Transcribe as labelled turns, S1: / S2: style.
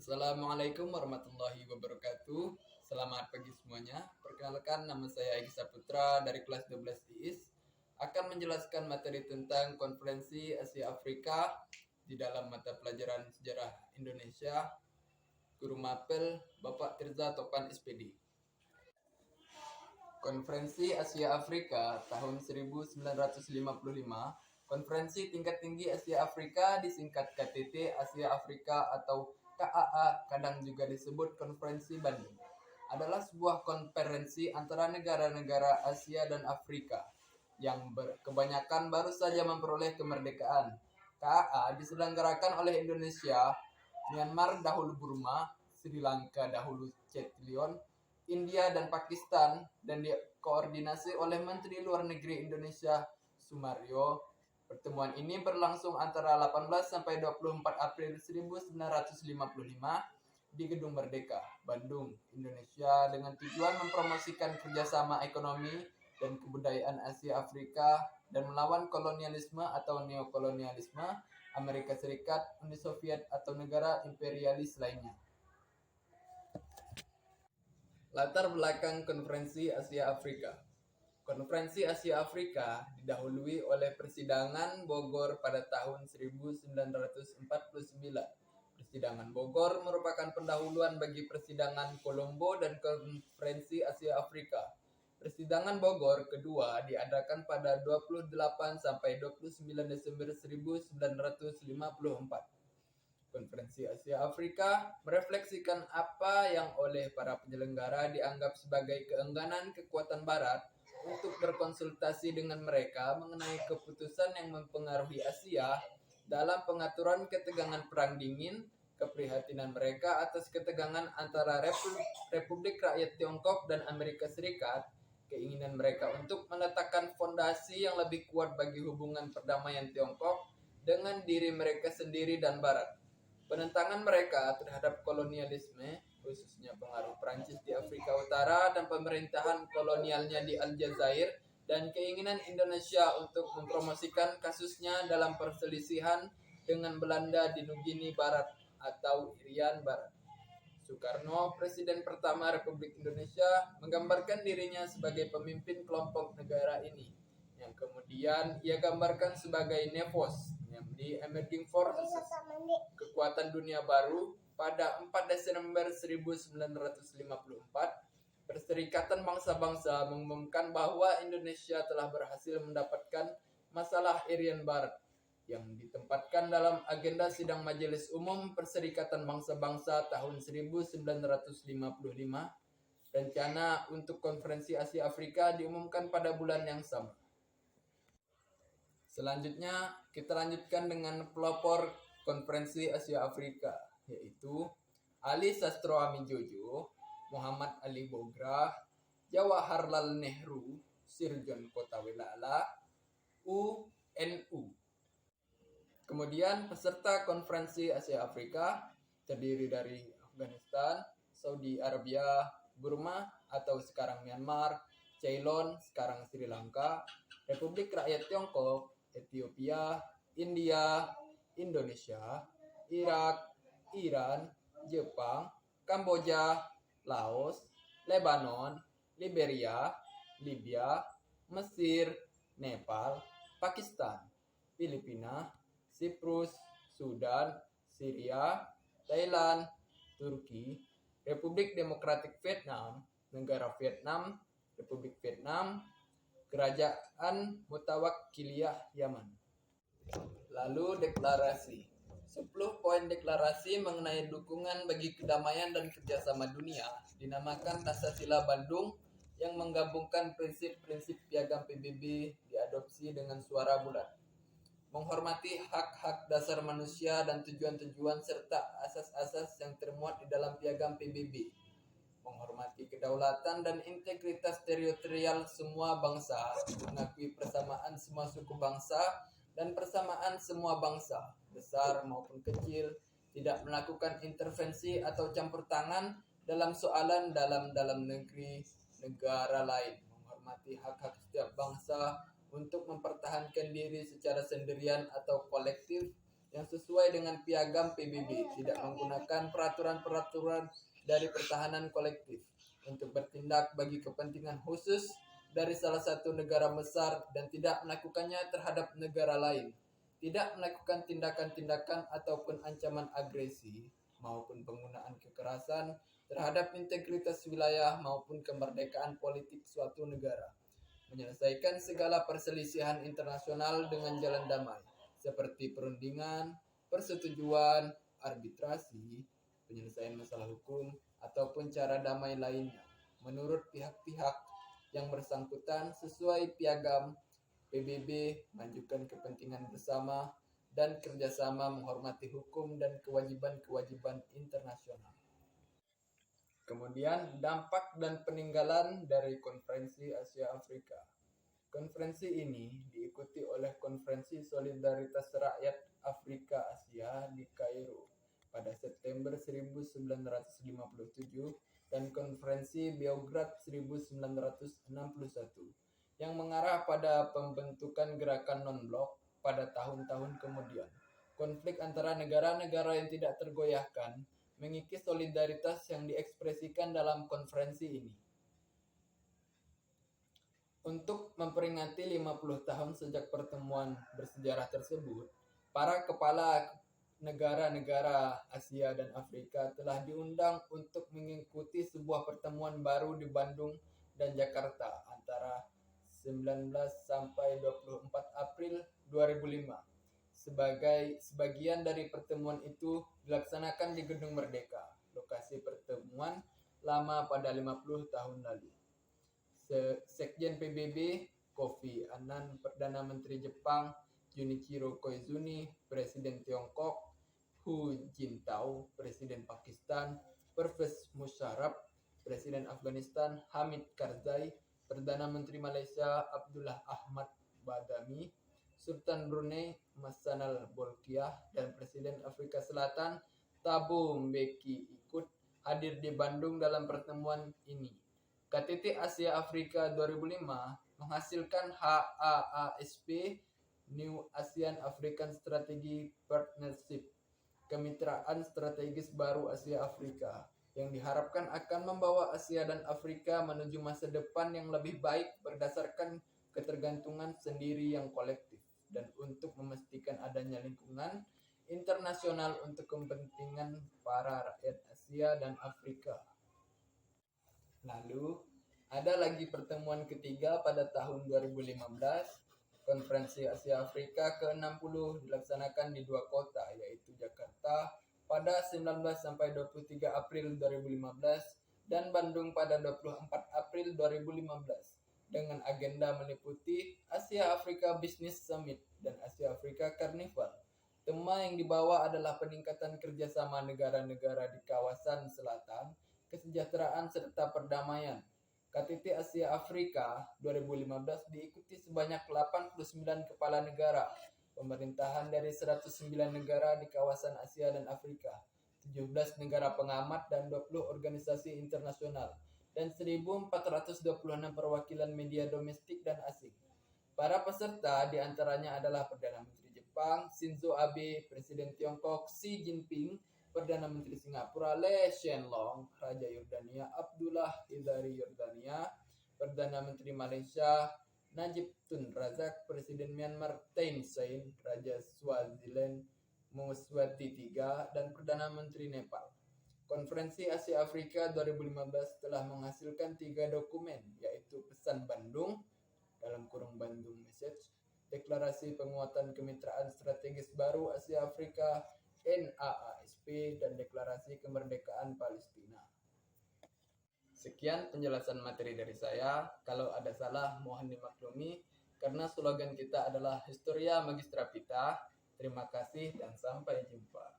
S1: Assalamualaikum warahmatullahi wabarakatuh. Selamat pagi semuanya. Perkenalkan, nama saya Egy Saputra dari kelas 12 IIS akan menjelaskan materi tentang Konferensi Asia Afrika di dalam mata pelajaran Sejarah Indonesia. Guru Mapel Bapak Tirza Topan SPD. Konferensi Asia Afrika tahun 1955. Konferensi Tingkat Tinggi Asia Afrika disingkat KTT Asia Afrika atau KAA, kadang juga disebut Konferensi Bandung, adalah sebuah konferensi antara negara-negara Asia dan Afrika yang kebanyakan baru saja memperoleh kemerdekaan. KAA diselenggarakan oleh Indonesia, Myanmar dahulu Burma, Sri Lanka dahulu Ceylon, India dan Pakistan, dan dikoordinasi oleh Menteri Luar Negeri Indonesia Sumaryo. Pertemuan ini berlangsung antara 18 sampai 24 April 1955 di Gedung Merdeka, Bandung, Indonesia, dengan tujuan mempromosikan kerjasama ekonomi dan kebudayaan Asia Afrika dan melawan kolonialisme atau neokolonialisme Amerika Serikat, Uni Soviet atau negara imperialis lainnya. Latar belakang Konferensi Asia Afrika. Konferensi Asia Afrika didahului oleh Persidangan Bogor pada tahun 1949. Persidangan Bogor merupakan pendahuluan bagi Persidangan Kolombo dan Konferensi Asia Afrika. Persidangan Bogor kedua diadakan pada 28 sampai 29 Desember 1954. Konferensi Asia Afrika merefleksikan apa yang oleh para penyelenggara dianggap sebagai keengganan kekuatan Barat untuk berkonsultasi dengan mereka mengenai keputusan yang mempengaruhi Asia dalam pengaturan ketegangan Perang Dingin, keprihatinan mereka atas ketegangan antara Republik Rakyat Tiongkok dan Amerika Serikat, keinginan mereka untuk meletakkan fondasi yang lebih kuat bagi hubungan perdamaian Tiongkok dengan diri mereka sendiri dan Barat, penentangan mereka terhadap kolonialisme, khususnya pengaruh Prancis di Afrika Utara dan pemerintahan kolonialnya di Aljazair, dan keinginan Indonesia untuk mempromosikan kasusnya dalam perselisihan dengan Belanda di Nugini Barat atau Irian Barat. Soekarno, Presiden pertama Republik Indonesia, menggambarkan dirinya sebagai pemimpin kelompok negara ini, yang kemudian ia gambarkan sebagai NEVOS, di Emerging Forces, kekuatan dunia baru. Pada 4 Desember 1954, Perserikatan Bangsa-Bangsa mengumumkan bahwa Indonesia telah berhasil mendapatkan masalah Irian Barat yang ditempatkan dalam agenda sidang Majelis Umum Perserikatan Bangsa-Bangsa tahun 1955. Rencana untuk Konferensi Asia Afrika diumumkan pada bulan yang sama. Selanjutnya, kita lanjutkan dengan pelopor Konferensi Asia Afrika, yaitu Ali Sastro Amidjojo, Muhammad Ali Bogra, Jawaharlal Nehru, Sirjon Kotawilala, UNU. Kemudian peserta Konferensi Asia Afrika terdiri dari Afghanistan, Saudi Arabia, Burma atau sekarang Myanmar, Ceylon sekarang Sri Lanka, Republik Rakyat Tiongkok, Ethiopia, India, Indonesia, Irak, Iran, Jepang, Kamboja, Laos, Lebanon, Liberia, Libya, Mesir, Nepal, Pakistan, Filipina, Siprus, Sudan, Syria, Thailand, Turki, Republik Demokratik Vietnam, Negara Vietnam, Republik Vietnam, Kerajaan Mutawakkiliyah Yaman. Lalu deklarasi. 10 poin deklarasi mengenai dukungan bagi kedamaian dan kerjasama dunia dinamakan Tasasila Bandung, yang menggabungkan prinsip-prinsip piagam PBB diadopsi dengan suara bulat. Menghormati hak-hak dasar manusia dan tujuan-tujuan serta asas-asas yang termuat di dalam piagam PBB. Menghormati kedaulatan dan integritas teritorial semua bangsa, mengakui persamaan semua suku bangsa dan persamaan semua bangsa, besar maupun kecil, tidak melakukan intervensi atau campur tangan dalam soalan dalam negeri negara lain, menghormati hak-hak setiap bangsa untuk mempertahankan diri secara sendirian atau kolektif yang sesuai dengan piagam PBB, tidak menggunakan peraturan-peraturan dari pertahanan kolektif untuk bertindak bagi kepentingan khusus dari salah satu negara besar dan tidak melakukannya terhadap negara lain, tidak melakukan tindakan-tindakan ataupun ancaman agresi maupun penggunaan kekerasan terhadap integritas wilayah maupun kemerdekaan politik suatu negara, menyelesaikan segala perselisihan internasional dengan jalan damai, seperti perundingan, persetujuan, arbitrasi, penyelesaian masalah hukum, ataupun cara damai lainnya, menurut pihak-pihak yang bersangkutan sesuai piagam PBB, menunjukkan kepentingan bersama dan kerjasama menghormati hukum dan kewajiban-kewajiban internasional. Kemudian, dampak dan peninggalan dari Konferensi Asia Afrika. Konferensi ini diikuti oleh Konferensi Solidaritas Rakyat Afrika Asia di Kairo pada September 1957 dan Konferensi Beograd 1961 yang mengarah pada pembentukan gerakan non-blok pada tahun-tahun kemudian. Konflik antara negara-negara yang tidak tergoyahkan mengikis solidaritas yang diekspresikan dalam konferensi ini. Untuk memperingati 50 tahun sejak pertemuan bersejarah tersebut, para kepala negara-negara Asia dan Afrika telah diundang untuk mengikuti sebuah pertemuan baru di Bandung dan Jakarta antara 19 sampai 24 April 2005. Sebagian dari pertemuan itu dilaksanakan di Gedung Merdeka, lokasi pertemuan lama pada 50 tahun lalu. Sekjen PBB Kofi Annan, Perdana Menteri Jepang Junichiro Koizumi, Presiden Tiongkok Hu Jintao, Presiden Pakistan Pervez Musharraf, Presiden Afghanistan Hamid Karzai, Perdana Menteri Malaysia Abdullah Ahmad Badami, Sultan Brunei Hassanal Bolkiah, dan Presiden Afrika Selatan Thabo Mbeki ikut hadir di Bandung dalam pertemuan ini. KTT Asia Afrika 2005 menghasilkan HAASP, New ASEAN African Strategy Partnership, kemitraan strategis baru Asia Afrika, yang diharapkan akan membawa Asia dan Afrika menuju masa depan yang lebih baik berdasarkan ketergantungan sendiri yang kolektif, dan untuk memastikan adanya lingkungan internasional untuk kepentingan para rakyat Asia dan Afrika. Lalu, ada lagi pertemuan ketiga pada tahun 2015, Konferensi Asia Afrika ke-60 dilaksanakan di dua kota, yaitu Jakarta pada 19 sampai 23 April 2015 dan Bandung pada 24 April 2015 dengan agenda meliputi Asia Afrika Business Summit dan Asia Afrika Carnival. Tema yang dibawa adalah peningkatan kerjasama negara-negara di kawasan selatan, kesejahteraan serta perdamaian. KTT Asia Afrika 2015 diikuti sebanyak 89 kepala negara, pemerintahan dari 109 negara di kawasan Asia dan Afrika, 17 negara pengamat dan 20 organisasi internasional, dan 1.426 perwakilan media domestik dan asing. Para peserta diantaranya adalah Perdana Menteri Jepang Shinzo Abe, Presiden Tiongkok Xi Jinping, Perdana Menteri Singapura Lee Hsien Loong, Raja Yordania Abdullah Izari Yordania, Perdana Menteri Malaysia Najib Tun Razak, Presiden Myanmar Thein Sein, Raja Swaziland Mswati III, dan Perdana Menteri Nepal. Konferensi Asia Afrika 2015 telah menghasilkan 3 dokumen, yaitu Pesan Bandung (Bandung Message), Deklarasi Penguatan Kemitraan Strategis Baru Asia Afrika NAASP, dan Deklarasi Kemerdekaan Palestina. Sekian penjelasan materi dari saya. Kalau ada salah mohon dimaklumi, karena slogan kita adalah Historia Magistra Vitae. Terima kasih dan sampai jumpa.